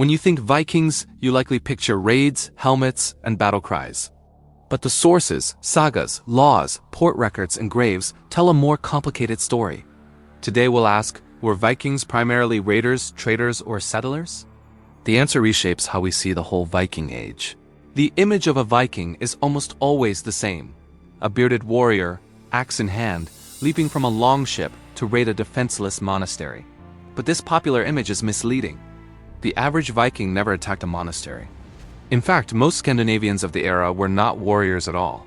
When you think Vikings, you likely picture raids, helmets, and battle cries. But the sources, sagas, laws, port records, and graves tell a more complicated story. Today we'll ask, were Vikings primarily raiders, traders, or settlers? The answer reshapes how we see the whole Viking Age. The image of a Viking is almost always the same. A bearded warrior, axe in hand, leaping from a longship to raid a defenseless monastery. But this popular image is misleading. The average Viking never attacked a monastery. In fact, most Scandinavians of the era were not warriors at all.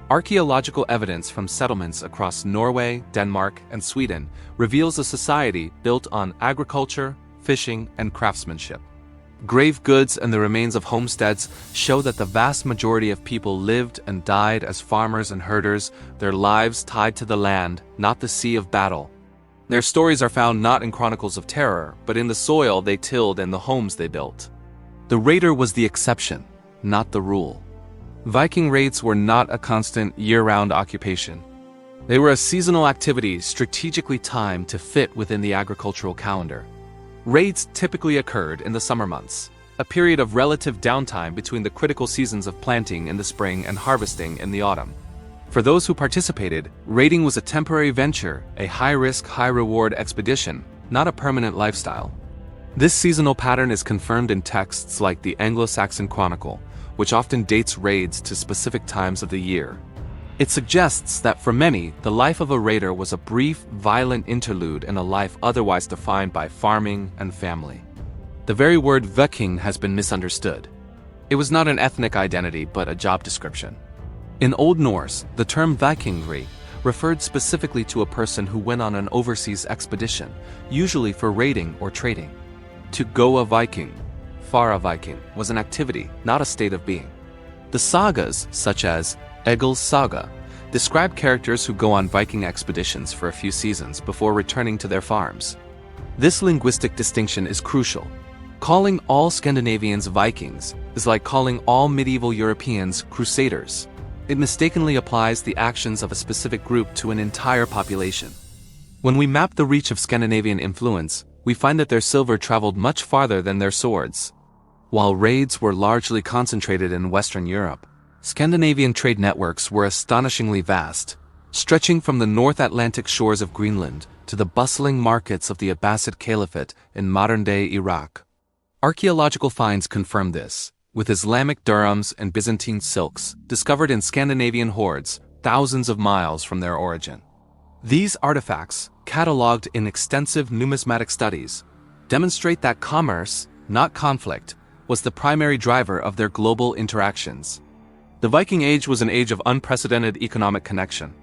Archaeological evidence from settlements across Norway, Denmark, and Sweden reveals a society built on agriculture, fishing, and craftsmanship. Grave goods and the remains of homesteads show that the vast majority of people lived and died as farmers and herders, their lives tied to the land, not the sea of battle. Their stories are found not in chronicles of terror, but in the soil they tilled and the homes they built. The raider was the exception, not the rule. Viking raids were not a constant year-round occupation. They were a seasonal activity strategically timed to fit within the agricultural calendar. Raids typically occurred in the summer months, a period of relative downtime between the critical seasons of planting in the spring and harvesting in the autumn. For those who participated, raiding was a temporary venture, a high-risk, high-reward expedition, not a permanent lifestyle. This seasonal pattern is confirmed in texts like the Anglo-Saxon Chronicle, which often dates raids to specific times of the year. It suggests that for many, the life of a raider was a brief, violent interlude in a life otherwise defined by farming and family. The very word Viking has been misunderstood. It was not an ethnic identity, but a job description. In Old Norse, the term Vikingri referred specifically to a person who went on an overseas expedition, usually for raiding or trading. To go a Viking, fara Viking, was an activity, not a state of being. The sagas, such as Egil's Saga, describe characters who go on Viking expeditions for a few seasons before returning to their farms. This linguistic distinction is crucial. Calling all Scandinavians Vikings is like calling all medieval Europeans Crusaders. It mistakenly applies the actions of a specific group to an entire population. When we map the reach of Scandinavian influence, we find that their silver traveled much farther than their swords. While raids were largely concentrated in Western Europe, Scandinavian trade networks were astonishingly vast, stretching from the North Atlantic shores of Greenland to the bustling markets of the Abbasid Caliphate in modern-day Iraq. Archaeological finds confirm this, with Islamic dirhams and Byzantine silks discovered in Scandinavian hoards thousands of miles from their origin. These artifacts, catalogued in extensive numismatic studies, demonstrate that commerce, not conflict, was the primary driver of their global interactions. The Viking Age was an age of unprecedented economic connection.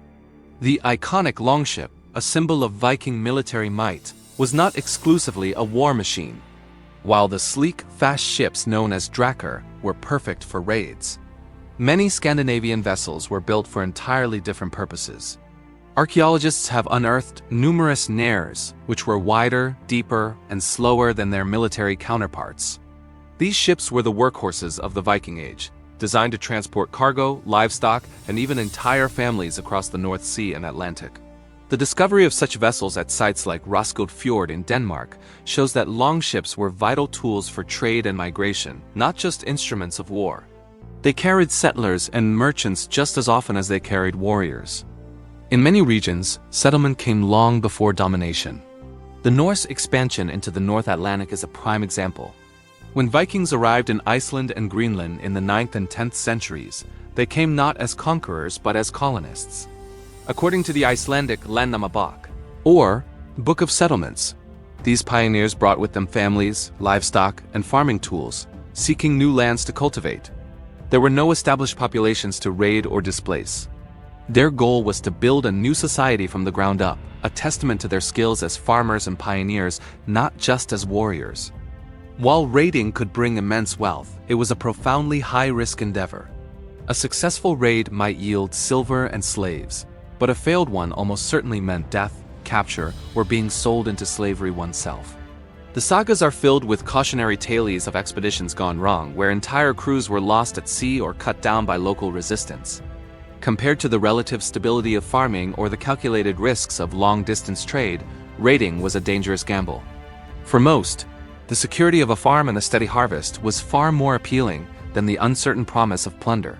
The iconic longship, a symbol of Viking military might, was not exclusively a war machine, while the sleek, fast ships known as drakkar were perfect for raids. Many Scandinavian vessels were built for entirely different purposes. Archaeologists have unearthed numerous nairs, which were wider, deeper, and slower than their military counterparts. These ships were the workhorses of the Viking Age, designed to transport cargo, livestock, and even entire families across the North Sea and Atlantic. The discovery of such vessels at sites like Roskilde Fjord in Denmark shows that longships were vital tools for trade and migration, not just instruments of war. They carried settlers and merchants just as often as they carried warriors. In many regions, settlement came long before domination. The Norse expansion into the North Atlantic is a prime example. When Vikings arrived in Iceland and Greenland in the 9th and 10th centuries, they came not as conquerors but as colonists. According to the Icelandic Landnámabók, or Book of Settlements, these pioneers brought with them families, livestock, and farming tools, seeking new lands to cultivate. There were no established populations to raid or displace. Their goal was to build a new society from the ground up, a testament to their skills as farmers and pioneers, not just as warriors. While raiding could bring immense wealth, it was a profoundly high-risk endeavor. A successful raid might yield silver and slaves, but a failed one almost certainly meant death, capture, or being sold into slavery oneself. The sagas are filled with cautionary tales of expeditions gone wrong, where entire crews were lost at sea or cut down by local resistance. Compared to the relative stability of farming or the calculated risks of long-distance trade, raiding was a dangerous gamble. For most, The security of a farm and a steady harvest was far more appealing than the uncertain promise of plunder.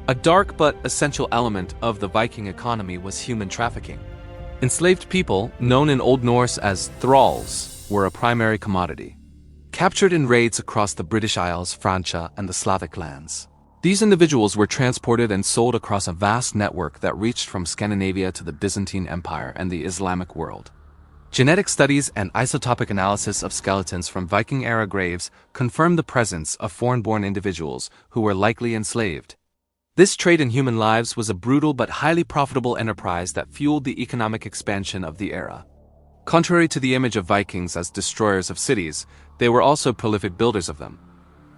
A dark but essential element of the Viking economy was human trafficking. Enslaved people, known in Old Norse as thralls, were a primary commodity, captured in raids across the British Isles, Francia, and the Slavic lands. These individuals were transported and sold across a vast network that reached from Scandinavia to the Byzantine Empire and the Islamic world. Genetic studies and isotopic analysis of skeletons from Viking-era graves confirmed the presence of foreign-born individuals who were likely enslaved. This trade in human lives was a brutal but highly profitable enterprise that fueled the economic expansion of the era. Contrary to the image of Vikings as destroyers of cities, they were also prolific builders of them.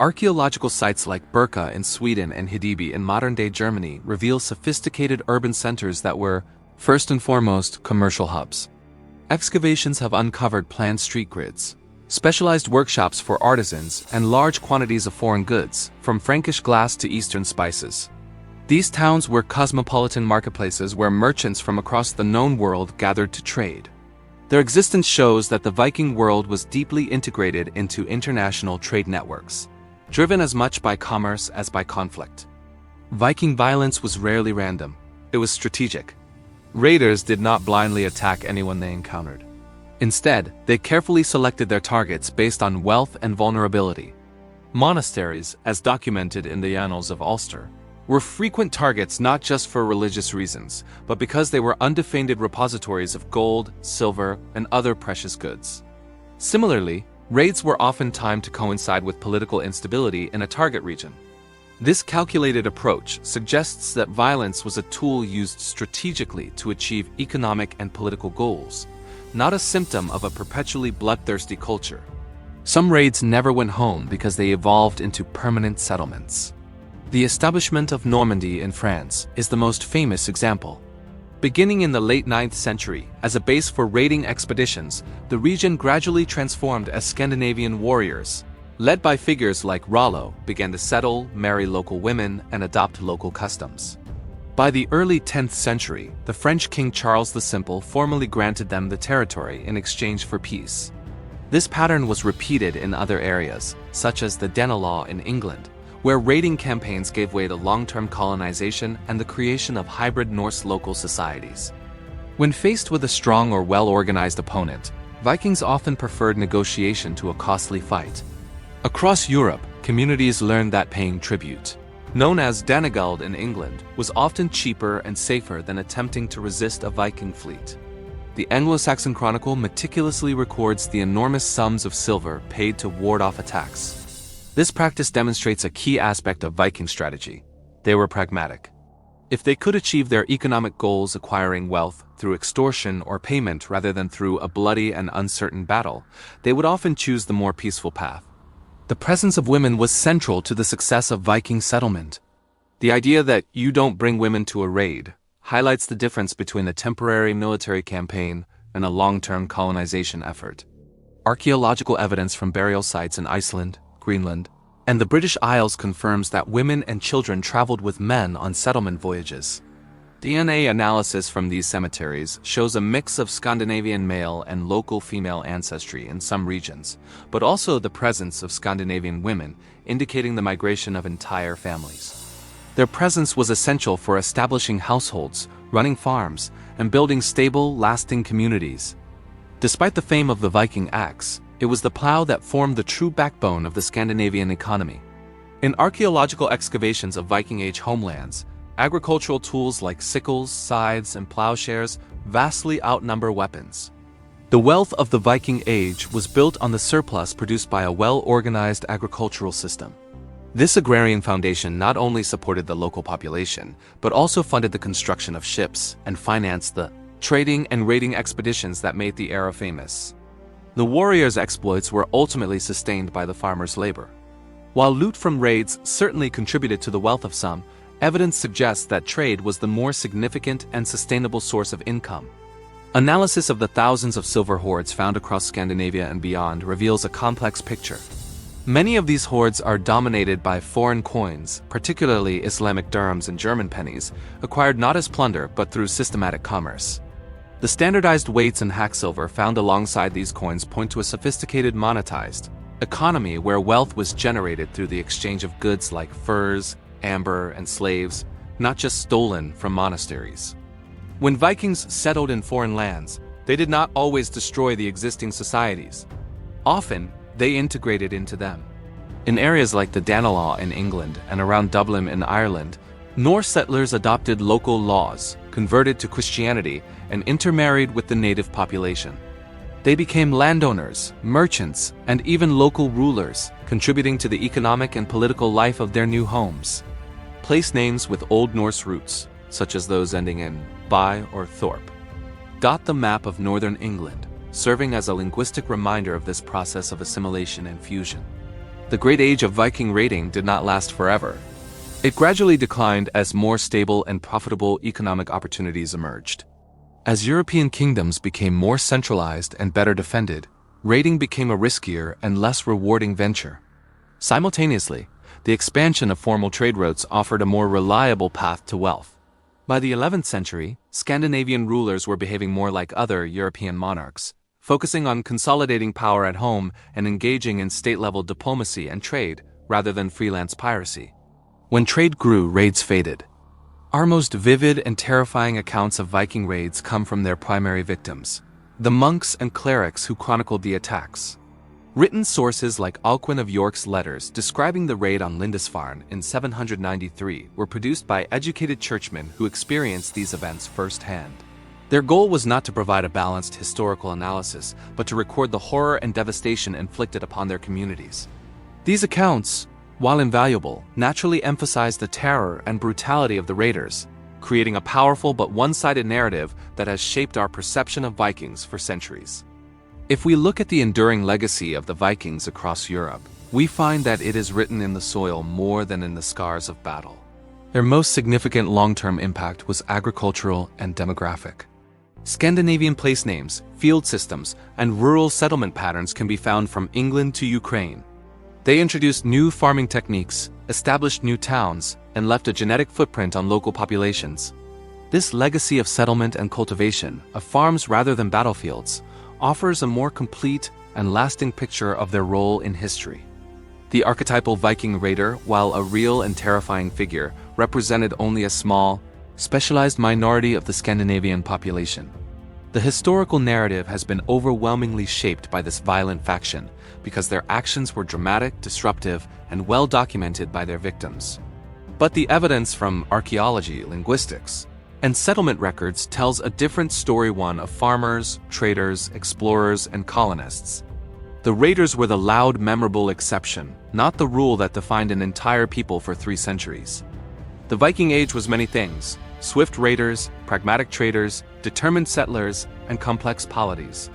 Archaeological sites like Birka in Sweden and Hedeby in modern-day Germany reveal sophisticated urban centers that were, first and foremost, commercial hubs. Excavations have uncovered planned street grids, specialized workshops for artisans, and large quantities of foreign goods, from Frankish glass to Eastern spices. These towns were cosmopolitan marketplaces where merchants from across the known world gathered to trade. Their existence shows that the Viking world was deeply integrated into international trade networks, driven as much by commerce as by conflict. Viking violence was rarely random. It was strategic. Raiders did not blindly attack anyone they encountered. Instead, they carefully selected their targets based on wealth and vulnerability. Monasteries, as documented in the Annals of Ulster, were frequent targets not just for religious reasons, but because they were undefended repositories of gold, silver, and other precious goods. Similarly, raids were often timed to coincide with political instability in a target region. This calculated approach suggests that violence was a tool used strategically to achieve economic and political goals, not a symptom of a perpetually bloodthirsty culture. Some raids never went home because they evolved into permanent settlements. The establishment of Normandy in France is the most famous example. Beginning in the late 9th century, as a base for raiding expeditions, the region gradually transformed as Scandinavian warriors, led by figures like Rollo, began to settle, marry local women, and adopt local customs. By the early 10th century, the French King Charles the Simple formally granted them the territory in exchange for peace. This pattern was repeated in other areas, such as the Danelaw in England, where raiding campaigns gave way to long-term colonization and the creation of hybrid Norse local societies. When faced with a strong or well-organized opponent, Vikings often preferred negotiation to a costly fight. Across Europe, communities learned that paying tribute, known as danegeld in England, was often cheaper and safer than attempting to resist a Viking fleet. The Anglo-Saxon Chronicle meticulously records the enormous sums of silver paid to ward off attacks. This practice demonstrates a key aspect of Viking strategy. They were pragmatic. If they could achieve their economic goals acquiring wealth through extortion or payment rather than through a bloody and uncertain battle, they would often choose the more peaceful path. The presence of women was central to the success of Viking settlement. The idea that you don't bring women to a raid highlights the difference between a temporary military campaign and a long-term colonization effort. Archaeological evidence from burial sites in Iceland, Greenland, and the British Isles confirms that women and children traveled with men on settlement voyages. DNA analysis from these cemeteries shows a mix of Scandinavian male and local female ancestry in some regions, but also the presence of Scandinavian women, indicating the migration of entire families. Their presence was essential for establishing households, running farms, and building stable, lasting communities. Despite the fame of the Viking axe, it was the plow that formed the true backbone of the Scandinavian economy. In archaeological excavations of Viking Age homelands, agricultural tools like sickles, scythes, and plowshares vastly outnumber weapons. The wealth of the Viking Age was built on the surplus produced by a well-organized agricultural system. This agrarian foundation not only supported the local population, but also funded the construction of ships and financed the trading and raiding expeditions that made the era famous. The warriors' exploits were ultimately sustained by the farmers' labor. While loot from raids certainly contributed to the wealth of some, evidence suggests that trade was the more significant and sustainable source of income. Analysis of the thousands of silver hoards found across Scandinavia and beyond reveals a complex picture. Many of these hoards are dominated by foreign coins, particularly Islamic dirhams and German pennies, acquired not as plunder but through systematic commerce. The standardized weights and hack silver found alongside these coins point to a sophisticated monetized economy where wealth was generated through the exchange of goods like furs, amber, and slaves, not just stolen from monasteries. When Vikings settled in foreign lands, they did not always destroy the existing societies. Often, they integrated into them. In areas like the Danelaw in England and around Dublin in Ireland, Norse settlers adopted local laws, converted to Christianity, and intermarried with the native population. They became landowners, merchants, and even local rulers, contributing to the economic and political life of their new homes. Place names with Old Norse roots, such as those ending in by or Thorpe, dot the map of northern England, serving as a linguistic reminder of this process of assimilation and fusion. The great age of Viking raiding did not last forever. It gradually declined as more stable and profitable economic opportunities emerged. As European kingdoms became more centralized and better defended, raiding became a riskier and less rewarding venture. Simultaneously, the expansion of formal trade routes offered a more reliable path to wealth. By the 11th century, Scandinavian rulers were behaving more like other European monarchs, focusing on consolidating power at home and engaging in state-level diplomacy and trade rather than freelance piracy. When trade grew, raids faded. Our most vivid and terrifying accounts of Viking raids come from their primary victims, the monks and clerics who chronicled the attacks. Written sources like Alcuin of York's letters describing the raid on Lindisfarne in 793 were produced by educated churchmen who experienced these events firsthand. Their goal was not to provide a balanced historical analysis, but to record the horror and devastation inflicted upon their communities. These accounts, while invaluable, naturally emphasize the terror and brutality of the raiders, creating a powerful but one-sided narrative that has shaped our perception of Vikings for centuries. If we look at the enduring legacy of the Vikings across Europe, we find that it is written in the soil more than in the scars of battle. Their most significant long-term impact was agricultural and demographic. Scandinavian place names, field systems, and rural settlement patterns can be found from England to Ukraine. They introduced new farming techniques, established new towns, and left a genetic footprint on local populations. This legacy of settlement and cultivation, of farms rather than battlefields, offers a more complete and lasting picture of their role in history. The archetypal Viking raider, while a real and terrifying figure, represented only a small, specialized minority of the Scandinavian population. The historical narrative has been overwhelmingly shaped by this violent faction because their actions were dramatic, disruptive, and well documented by their victims. But the evidence from archaeology, linguistics, and settlement records tells a different story, one of farmers, traders, explorers, and colonists. The raiders were the loud, memorable exception, not the rule that defined an entire people for 3 centuries. The Viking Age was many things: swift raiders, pragmatic traders, determined settlers, and complex polities.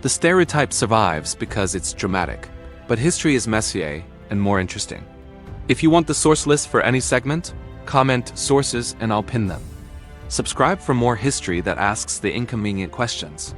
The stereotype survives because it's dramatic, but history is messier and more interesting. If you want the source list for any segment, comment sources and I'll pin them. Subscribe for more history that asks the inconvenient questions.